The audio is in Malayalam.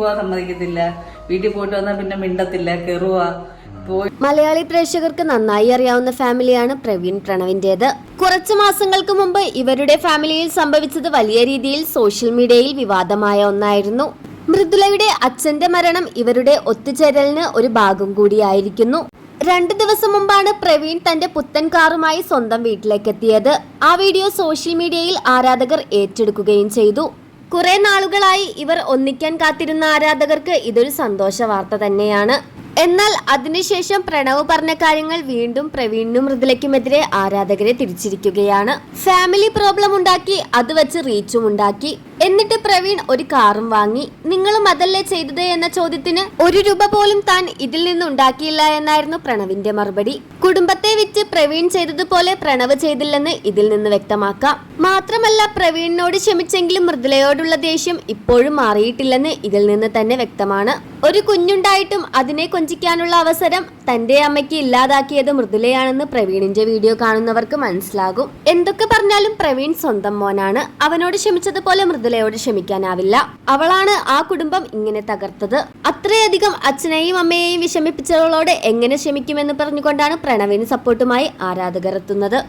സമ്മതിക്കത്തില്ല. വീട്ടിൽ പോയിട്ട് വന്നാൽ പിന്നെ മിണ്ടത്തില്ല, കെറുവാ. മലയാളി പ്രേക്ഷകർക്ക് നന്നായി അറിയാവുന്ന ഫാമിലിയാണ് പ്രവീൺ പ്രണവിന്റേത്. കുറച്ചു മാസങ്ങൾക്ക് മുമ്പ് ഇവരുടെ ഫാമിലിയിൽ സംഭവിച്ചത് വലിയ രീതിയിൽ സോഷ്യൽ മീഡിയയിൽ വിവാദമായ ഒന്നായിരുന്നു. മൃദുലയുടെ അച്ഛന്റെ മരണം ഇവരുടെ ഒത്തുചേരലിന് ഒരു ഭാഗം കൂടിയായിരിക്കുന്നു. 2 ദിവസം മുമ്പാണ് പ്രവീൺ തന്റെ പുത്തൻ കാറുമായി സ്വന്തം വീട്ടിലേക്ക് എത്തിയത്. ആ വീഡിയോ സോഷ്യൽ മീഡിയയിൽ ആരാധകർ ഏറ്റെടുക്കുകയും ചെയ്തു. കുറെ നാളുകളായി ഇവർ ഒന്നിക്കാൻ കാത്തിരുന്ന ആരാധകർക്ക് ഇതൊരു സന്തോഷ വാർത്ത തന്നെയാണ്. എന്നാൽ അതിനുശേഷം പ്രണവ് പറഞ്ഞ കാര്യങ്ങൾ വീണ്ടും പ്രവീണിനും മൃദുലയ്ക്കുമെതിരെ ആരാധകരെ തിരിച്ചിരിക്കുകയാണ്. ഫാമിലി പ്രോബ്ലം ഉണ്ടാക്കി, അത് വെച്ച് റീച്ചും ഉണ്ടാക്കി. എന്നിട്ട് പ്രവീൺ ഒരു കാറും വാങ്ങി. നിങ്ങളും അതല്ലേ ചെയ്തത് എന്ന ചോദ്യത്തിന് 1 രൂപ പോലും താൻ ഇതിൽ നിന്ന് ഉണ്ടാക്കിയില്ല എന്നായിരുന്നു പ്രണവിന്റെ മറുപടി. കുടുംബത്തെ വിറ്റ് പ്രവീൺ ചെയ്തതുപോലെ പ്രണവ് ചെയ്തില്ലെന്ന് ഇതിൽ നിന്ന് വ്യക്തമാക്കാം. മാത്രമല്ല പ്രവീണിനോട് ക്ഷമിച്ചെങ്കിലും മൃദുലയോടുള്ള ദേഷ്യം ഇപ്പോഴും മാറിയിട്ടില്ലെന്ന് ഇതിൽ നിന്ന് തന്നെ വ്യക്തമാണ്. ഒരു കുഞ്ഞുണ്ടായിട്ടും അതിനെ കൊഞ്ചിക്കാനുള്ള അവസരം തന്റെ അമ്മയ്ക്ക് ഇല്ലാതാക്കിയത് മൃദുലയാണെന്ന് പ്രവീണിന്റെ വീഡിയോ കാണുന്നവർക്ക് മനസ്സിലാകും. എന്തൊക്കെ പറഞ്ഞാലും പ്രവീൺ സ്വന്തം മോനാണ്. അവനോട് ക്ഷമിച്ചതുപോലെ മൃദുലയോട് ക്ഷമിക്കാനാവില്ല. അവളാണ് ആ കുടുംബം ഇങ്ങനെ തകർത്തത്. അത്രയധികം അച്ഛനെയും അമ്മയെയും വിഷമിപ്പിച്ചവളോട് എങ്ങനെ ക്ഷമിക്കുമെന്ന് പറഞ്ഞുകൊണ്ടാണ് പ്രണവിന് സപ്പോർട്ടുമായി ആരാധകർ എത്തുന്നത്.